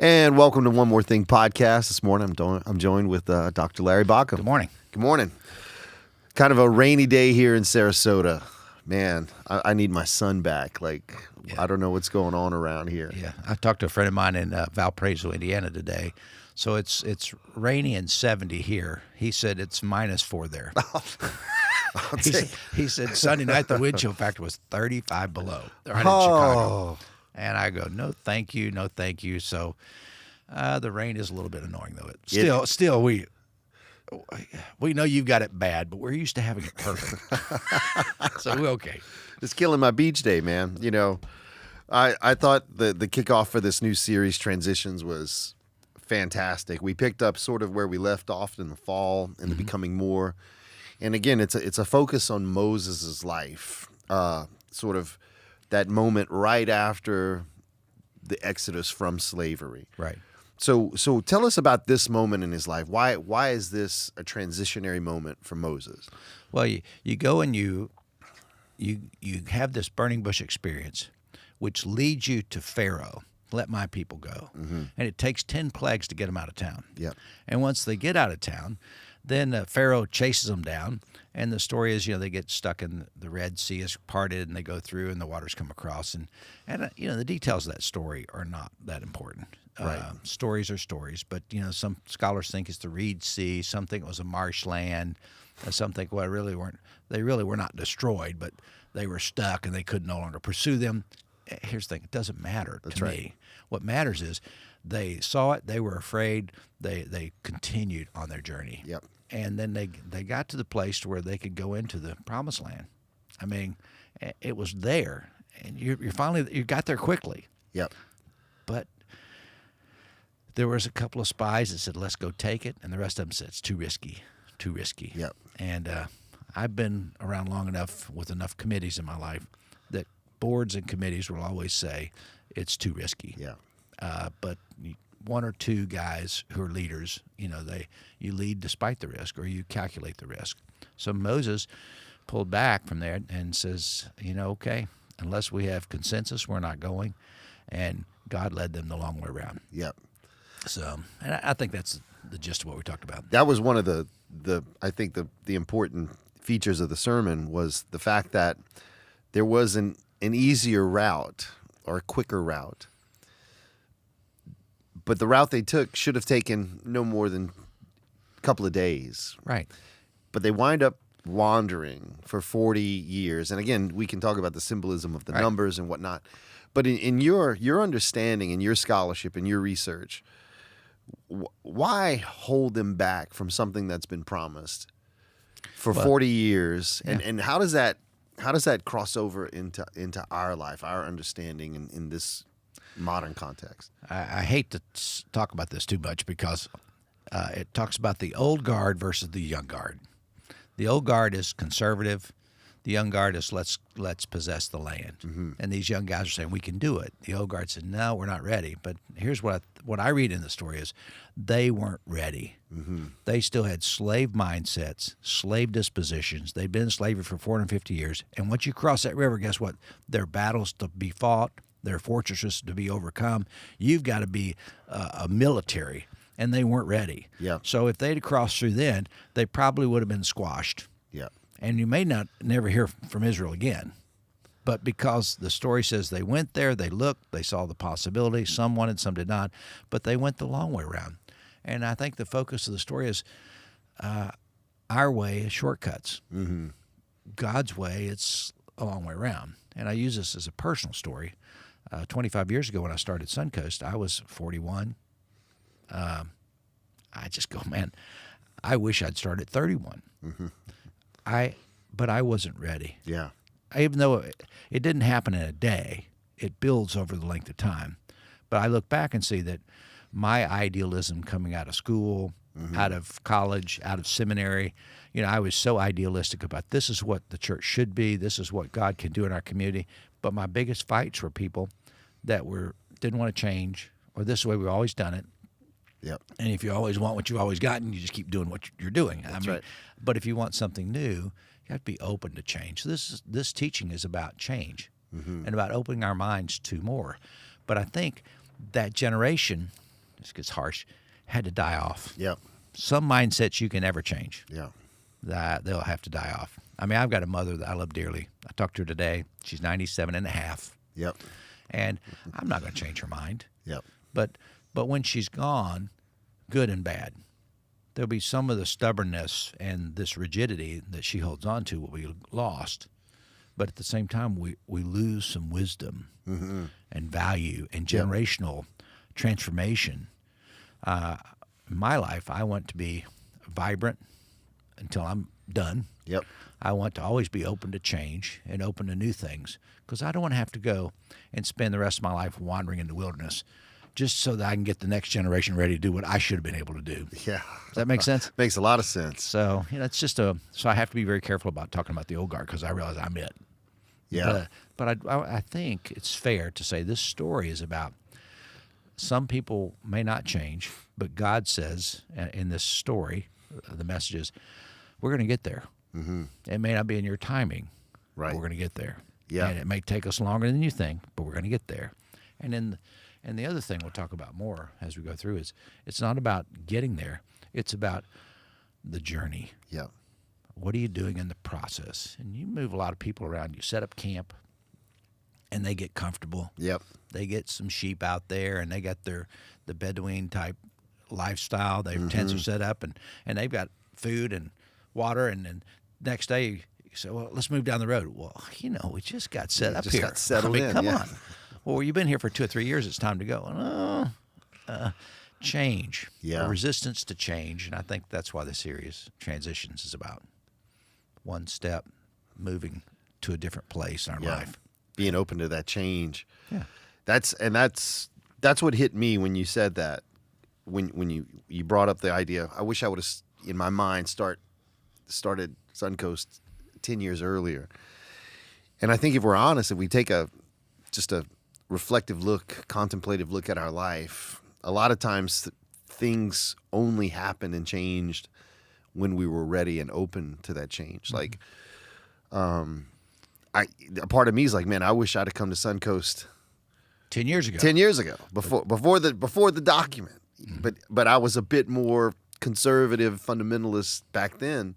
And welcome to One More Thing podcast. This morning I'm joined with Dr. Larry Baucom. Good morning. Good morning. Kind of a rainy day here in Sarasota. Man, I need my sun back. I don't know what's going on around here. Yeah, I talked to a friend of mine in Valparaiso, Indiana today. So it's rainy and 70 here. He said it's -4 there. He said Sunday night the wind chill factor was 35 below right in Chicago. And I go, no, thank you, no, thank you. So the rain is a little bit annoying, though. Still, we know you've got it bad, but we're used to having it perfect. So we're okay. It's killing my beach day, man. You know, I thought the kickoff for this new series, Transitions, was fantastic. We picked up sort of where we left off in the fall and the Becoming More. And again, it's a focus on Moses' life, sort of that moment right after the exodus from slavery. Right. So tell us about this moment in his life. Why is this a transitionary moment for Moses? Well, you go and you have this burning bush experience, which leads you to Pharaoh. Let my people go. Mm-hmm. And it takes 10 plagues to get them out of town. Yep. And once they get out of town, then Pharaoh chases them down. And the story is, they get stuck in the Red Sea is parted and they go through and the waters come across. And the details of that story are not that important. Right. Stories are stories. But, some scholars think it's the Reed Sea. Some think it was a marshland. Some think, well, they really were not destroyed, but they were stuck and they could no longer pursue them. Here's the thing. It doesn't matter to me. What matters is they saw it. They were afraid. They continued on their journey. Yep. And then they got to the place where they could go into the promised land. I mean, it was there. And you got there quickly. Yep. But there was a couple of spies that said, let's go take it. And the rest of them said, it's too risky. Yep. And I've been around long enough with enough committees in my life that boards and committees will always say it's too risky. Yeah. But one or two guys who are leaders, you lead despite the risk, or you calculate the risk. So Moses pulled back from there and says, okay, unless we have consensus, we're not going. And God led them the long way around. Yep. So, and I think that's the gist of what we talked about. That was one of the important features of the sermon, was the fact that there was an easier route or a quicker route. But the route they took should have taken no more than a couple of days. Right. But they wind up wandering for 40 years. And again, we can talk about the symbolism of the numbers and whatnot. But in your understanding and your scholarship and your research, why hold them back from something that's been promised for 40 years? Yeah. And how does that cross over into our life, our understanding in this modern context? I hate to talk about this too much because it talks about the old guard versus the young guard. The old guard is conservative. The young guard is let's possess the land. Mm-hmm. And these young guys are saying we can do it. The old guard said, no, we're not ready. But here's what I read in the story is they weren't ready. Mm-hmm. They still had slave mindsets, slave dispositions. They'd been in slavery for 450 years. And once you cross that river, guess what? There are battles to be fought. There are fortresses to be overcome. You've got to be a military. And they weren't ready. Yep. So if they'd crossed through then, they probably would have been squashed. Yep. And you may never hear from Israel again. But because the story says they went there, they looked, they saw the possibility. Some wanted, some did not. But they went the long way around. And I think the focus of the story is our way is shortcuts. Mm-hmm. God's way, it's a long way around. And I use this as a personal story. 25 years ago when I started Suncoast, I was 41. I just go, man, I wish I'd started at 31. Mm-hmm. But I wasn't ready. Yeah. Even though it didn't happen in a day, it builds over the length of time. But I look back and see that my idealism coming out of school, out of college, out of seminary, I was so idealistic about this is what the church should be, this is what God can do in our community. But my biggest fights were people that didn't want to change, or this is the way we've always done it. Yep. And if you always want what you've always gotten, you just keep doing what you're doing. That's right. But if you want something new, you have to be open to change. So this teaching is about change and about opening our minds to more. But I think that generation this gets harsh, had to die off. Yep. Some mindsets you can never change. Yeah. That they'll have to die off. I mean, I've got a mother that I love dearly. I talked to her today. She's 97 and a half. Yep. And I'm not going to change her mind. Yep. But when she's gone, good and bad, there'll be some of the stubbornness and this rigidity that she holds on to will be lost. But at the same time, we lose some wisdom and value and generational transformation. In my life, I want to be vibrant until I'm done. Yep. I want to always be open to change and open to new things because I don't want to have to go and spend the rest of my life wandering in the wilderness just so that I can get the next generation ready to do what I should have been able to do. Yeah. Does that make sense? Makes a lot of sense. So, it's just so I have to be very careful about talking about the old guard because I realize I'm it. Yeah. But I think it's fair to say this story is about some people may not change, but God says in this story, the message is, we're going to get there. Mm-hmm. It may not be in your timing, Right. but we're going to get there. Yeah. And it may take us longer than you think, but we're going to get there. And the other thing we'll talk about more as we go through is it's not about getting there. It's about the journey. Yeah. What are you doing in the process? And you move a lot of people around. You set up camp, and they get comfortable. Yep. They get some sheep out there, and they got the Bedouin type lifestyle. Their tents are set up, and they've got food and water. And then next day, you say, "Well, let's move down the road." Well, we just got set up just here. got settled in, Come yeah. on. Well, you've been here for 2 or 3 years. It's time to go. Change. Yeah. Resistance to change, and I think that's why the series Transitions is about. One step, moving to a different place in our life. Being open to that change. Yeah. That's what hit me when you said that. When you brought up the idea, I wish I would have in my mind started Suncoast 10 years earlier. And I think if we're honest, if we take just a reflective look, contemplative look at our life, a lot of times things only happened and changed when we were ready and open to that change. Like, a part of me is like, man, I wish I'd have come to Suncoast 10 years ago. 10 years ago, before the document. But I was a bit more conservative, fundamentalist back then,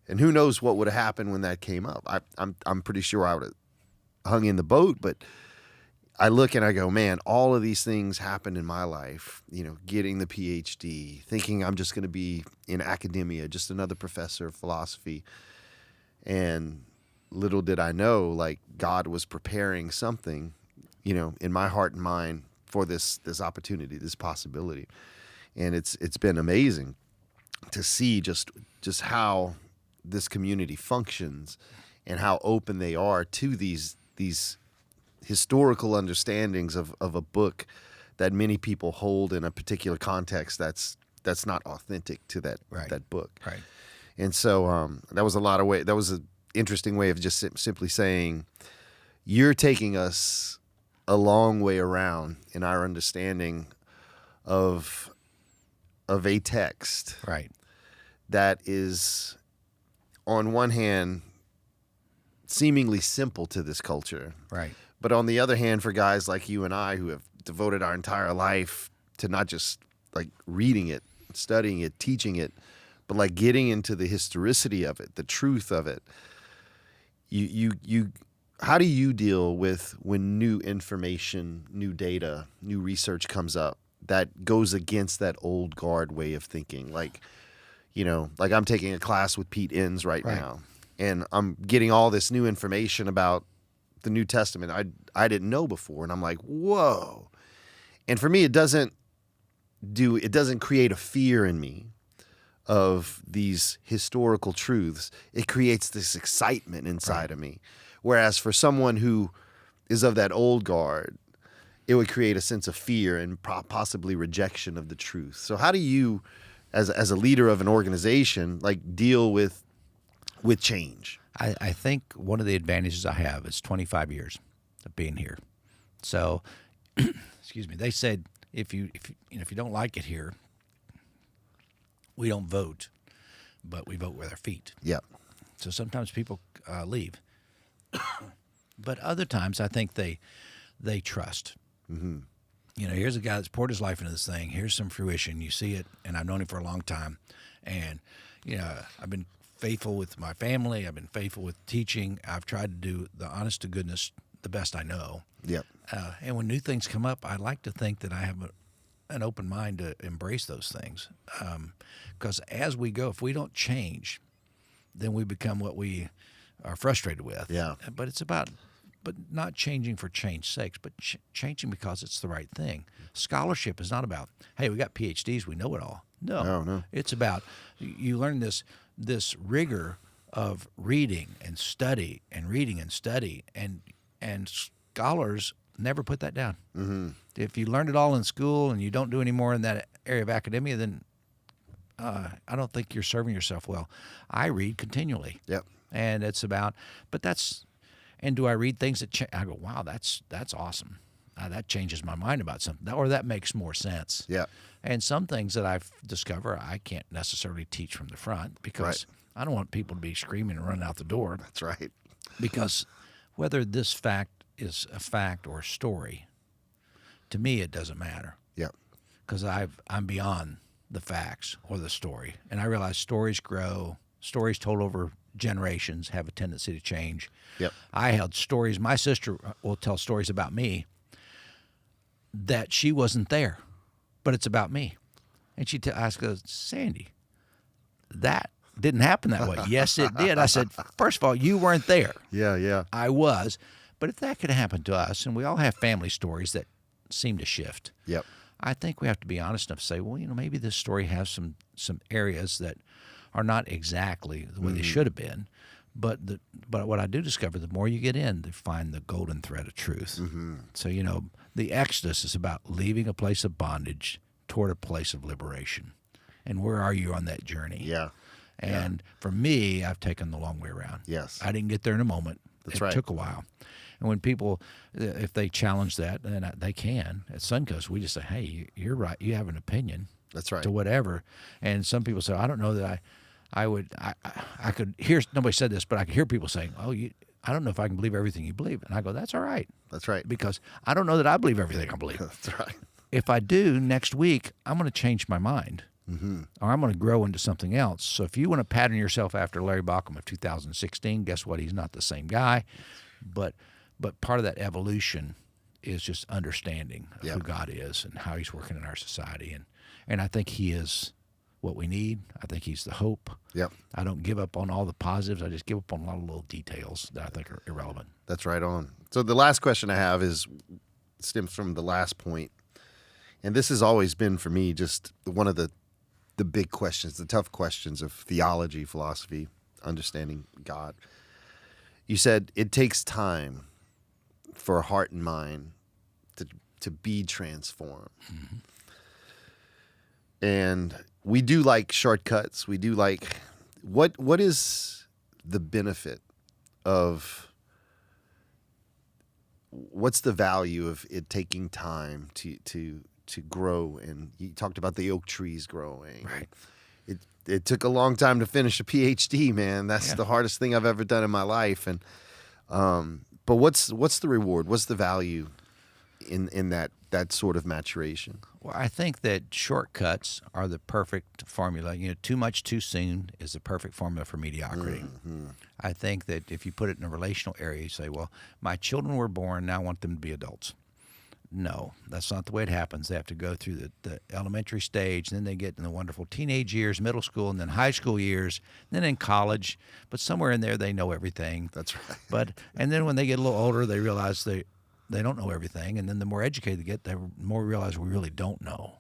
and who knows what would have happened when that came up. I'm pretty sure I would have hung in the boat, but I look and I go, man, all of these things happened in my life, getting the PhD, thinking I'm just going to be in academia, just another professor of philosophy. And little did I know, like, God was preparing something, in my heart and mind for this opportunity, this possibility. And it's been amazing to see just how this community functions and how open they are to these historical understandings of a book that many people hold in a particular context that's not authentic to that book. Right. And so that was an interesting way of just simply saying, you're taking us a long way around in our understanding of a text. Right. That is, on one hand, seemingly simple to this culture. Right. But on the other hand, for guys like you and I who have devoted our entire life to not just like reading it, studying it, teaching it, but like getting into the historicity of it, the truth of it, you how do you deal with when new information, new data, new research comes up that goes against that old guard way of thinking? Like, like I'm taking a class with Pete Enns right now, and I'm getting all this new information about the New Testament I didn't know before, and I'm like, whoa. And for me, it doesn't create a fear in me of these historical truths. It creates this excitement inside of me. Whereas for someone who is of that old guard, it would create a sense of fear and possibly rejection of the truth. So how do you, as a leader of an organization, like deal with change? I think one of the advantages I have is 25 years of being here. So, excuse me. They said if you don't like it here, we don't vote, but we vote with our feet. Yeah. So sometimes people leave, but other times I think they trust. Mm-hmm. here's a guy that's poured his life into this thing. Here's some fruition. You see it, and I've known him for a long time. And, I've been faithful with my family. I've been faithful with teaching. I've tried to do the honest to goodness the best I know. Yep. And when new things come up, I like to think that I have an open mind to embrace those things. Because as we go, if we don't change, then we become what we are frustrated with. Yeah. But it's about, but not changing for change's sake, but changing because it's the right thing. Scholarship is not about, hey, we got PhDs, we know it all. No. It's about you learn this rigor of reading and study and reading and study, and scholars never put that down. Mm-hmm. If you learned it all in school and you don't do any more in that area of academia, then I don't think you're serving yourself well. I read continually. Yep. And it's about, and do I read things that I go, wow, that's awesome. That changes my mind about something, or that makes more sense. Yeah. And some things that I've discovered I can't necessarily teach from the front because I don't want people to be screaming and running out the door. That's right. Because whether this fact is a fact or a story, to me it doesn't matter. Yep. Because I'm beyond the facts or the story, and I realize stories grow. Stories told over generations have a tendency to change. Yep. I held stories. My sister will tell stories about me that she wasn't there, but it's about me. And she asked us, Sandy, that didn't happen that way. Yes, it did. I said, first of all, you weren't there. Yeah. I was. But if that could happen to us, and we all have family stories that seem to shift. Yep. I think we have to be honest enough to say, well, maybe this story has some areas that are not exactly the way they should have been. But what I do discover, the more you get in, to find the golden thread of truth. Mm-hmm. So, the Exodus is about leaving a place of bondage toward a place of liberation. And where are you on that journey? Yeah. And for me, I've taken the long way around. Yes. I didn't get there in a moment. That's it right. took a while. And when people, if they challenge that, then they can. At Suncoast, we just say, hey, you're right. You have an opinion. That's right. To whatever. And some people say, I don't know that I could hear, nobody said this, but I could hear people saying, I don't know if I can believe everything you believe. And I go, that's all right. That's right. Because I don't know that I believe everything I believe. That's right. If I do, next week, I'm going to change my mind. Mm-hmm. Or I'm going to grow into something else. So if you want to pattern yourself after Larry Baucom of 2016, guess what? He's not the same guy. But part of that evolution is just understanding of who God is and how he's working in our society. And I think he is what we need. I think he's the hope. Yep. I don't give up on all the positives. I just give up on a lot of little details that I think are irrelevant. That's right on. So the last question I have stems from the last point. And this has always been for me just one of the big questions, the tough questions of theology, philosophy, understanding God. You said it takes time for a heart and mind to be transformed. Mm-hmm. And we do like shortcuts. We do like, what is the benefit of, what's the value of it taking time to grow? And you talked about the oak trees growing. Right. It took a long time to finish a PhD, man. That's the hardest thing I've ever done in my life. And but what's the reward? What's the value in that sort of maturation? Well, I think that shortcuts are the perfect formula. Too much too soon is the perfect formula for mediocrity. Mm-hmm. I think that if you put it in a relational area, you say, well, my children were born, now I want them to be adults. No, that's not the way it happens. They have to go through the elementary stage, and then they get in the wonderful teenage years, middle school, and then high school years, and then in college. But somewhere in there, they know everything. That's right. And then when they get a little older, they realize they don't know everything. And then the more educated they get, the more we realize we really don't know.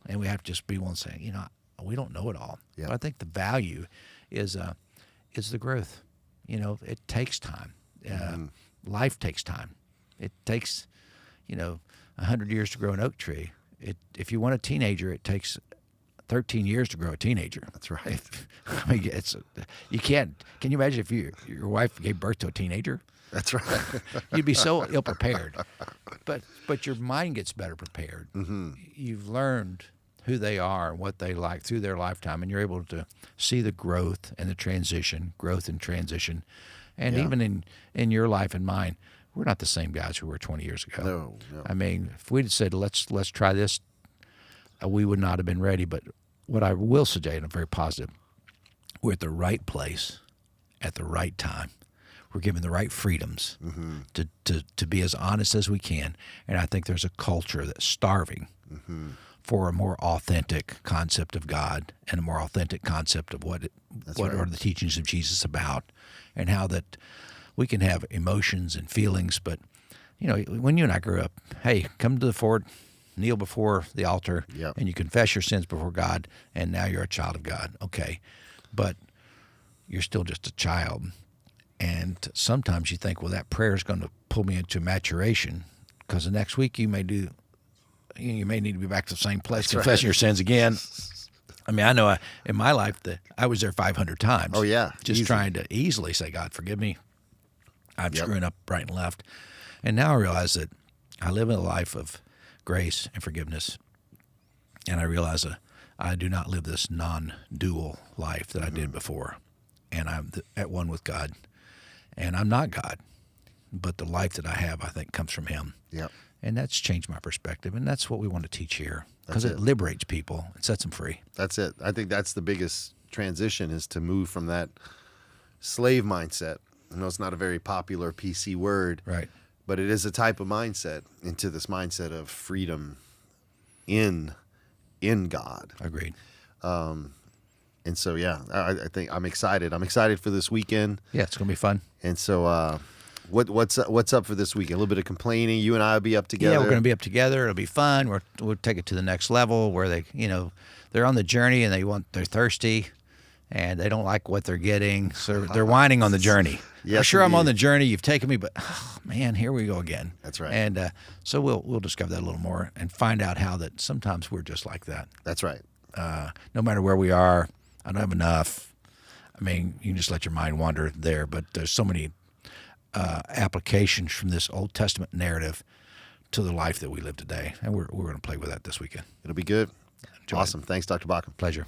And we have to just be willing to say, we don't know it all. Yeah. But I think the value is the growth. It takes time. Life takes time. It takes 100 years to grow an oak tree. If you want a teenager, it takes 13 years to grow a teenager. That's right. You can't. Can you imagine if your wife gave birth to a teenager? That's right. You'd be so ill prepared. But your mind gets better prepared. Mm-hmm. You've learned who they are and what they like through their lifetime, and you're able to see the growth and the transition, and even in your life and mine. we're not the same guys who were 20 years ago. No. I mean, if we'd said, let's try this, we would not have been ready. But what I will suggest, and I'm very positive, we're at the right place at the right time. We're given the right freedoms to be as honest as we can. And I think there's a culture that's starving for a more authentic concept of God and a more authentic concept of what are the teachings of Jesus about, and how that we can have emotions and feelings. But, you know, when you and I grew up, hey, come to the fort, kneel before the altar, and you confess your sins before God, and now you're a child of God. Okay. But you're still just a child. And sometimes you think, well, that prayer is going to pull me into maturation, because the next week you may need to be back to the same place, confessing your sins again. I mean, I know in my life that I was there 500 times. Oh, yeah. Just trying to easily say, God, forgive me. I'm screwing up right and left. And now I realize that I live in a life of grace and forgiveness. And I realize I do not live this non-dual life that I did before. And I'm at one with God. And I'm not God. But the life that I have, I think, comes from Him. Yep. And that's changed my perspective. And that's what we want to teach here, because it liberates people. It sets them free. That's it. I think that's the biggest transition, is to move from that slave mindset. I know it's not a very popular PC word. Right. But it is a type of mindset, into this mindset of freedom in God. Agreed. And so, yeah, I think I'm excited. I'm excited for this weekend. Yeah, it's going to be fun. And so, what's up for this weekend? A little bit of complaining. You and I will be up together. Yeah, we're going to be up together. It'll be fun. We'll take it to the next level, where they're on the journey and they're thirsty, and they don't like what they're getting, so they're whining on the journey. Yes, sure, I'm on the journey. You've taken me, but oh, man, here we go again. That's right. And so we'll discover that a little more and find out how that sometimes we're just like that. That's right. No matter where we are, I don't have enough. I mean, you can just let your mind wander there, but there's so many applications from this Old Testament narrative to the life that we live today, and we're going to play with that this weekend. It'll be good. Enjoy Awesome. it. Thanks, Dr. Baucom. Pleasure.